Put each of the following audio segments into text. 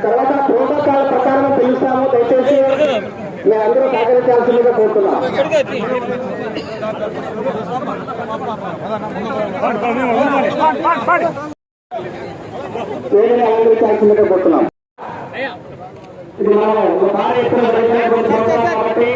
తర్వాత ప్రోటోకాల్ ప్రకారం పిలుస్తాము. దయచేసి మేమందరూ సహకరించాల్సిందిగా కోరుతున్నాం. వేడిని అలంకరించాల్సిందిగా కోరుతున్నాం. ఇది మనం భారీ ఎత్తున కాబట్టి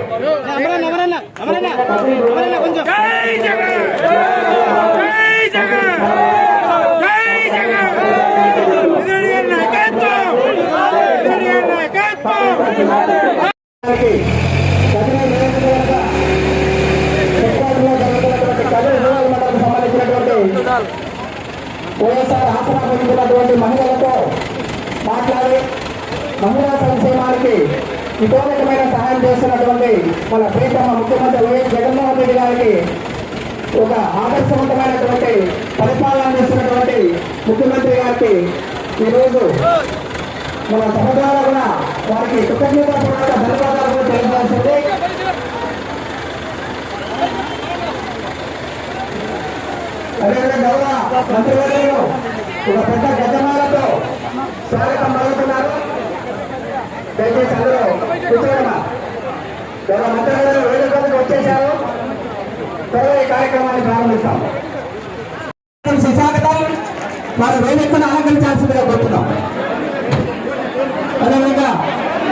వైఎస్ఆర్ ఆసరా పొందినటువంటి మహిళలతో మాట్లాడి మహిళా సంక్షేమానికి విపరీతమైన సహాయం చేస్తున్నటువంటి మన ప్రీతమ ముఖ్యమంత్రి వైఎస్ జగన్మోహన్ రెడ్డి గారికి ఒక ఆదర్శవంతమైనటువంటి పరిపాలన చేస్తున్నటువంటి ముఖ్యమంత్రి గారికి ఈరోజు మన సభ ద్వారా కూడా వారికి కృతజ్ఞతాపూర్వక ధన్యవాదాలు కూడా తెలియజేస్తుంది. అదేవిధంగా గౌరవ మంత్రివర్యులు ఒక పెద్ద గజమాలతో స్వాగతం పలుకుతున్నారు. దయచేసి అందరూ కూర్చోడమా. గౌరవ మంత్రివర్యులు వేదికకు వచ్చేశారు. త్వరగా ఈ కార్యక్రమాన్ని ప్రారంభిస్తాం. సుస్వాగతం. వారు వేదికను అలంకరించాల్సిందిగా కోరుతున్నాం. అదేవిధంగా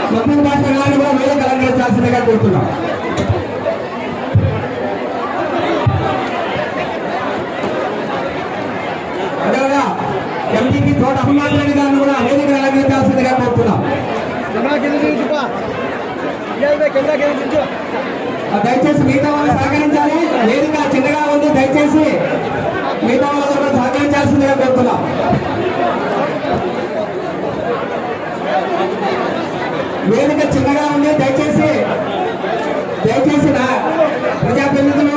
స్వప్న భాష గారిని కూడా వేదిక అలంకరించాల్సిందిగా కోరుతున్నాం. అదేవిధంగా ఎంపీపీ తోట అభిమానులని గారిని కూడా వేదిక అలంకరించాల్సిందిగా కోరుతున్నాం. దయచేసి మిగతా వాళ్ళు సహకరించాలి. వేదిక చిన్నగా ఉంది. దయచేసి మిగతా వాళ్ళు కూడా సహకరించాల్సిందిగా కోరుతున్నాం. వేదిక చిన్నగా ఉంది. దయచేసి నా ప్రజాప్రతినిధులు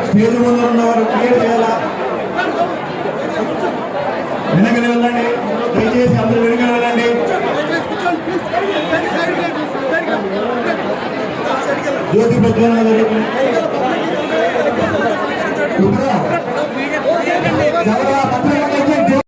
స్టేజ్ ముందు ఉన్నవారు క్లియర్ చేయాలా. వెనకని వెళ్ళండి. దయచేసి అందరూ వెనుకని వెళ్ళండి. జ్యోతి ప్రజ్వలన జరుగుతుంది.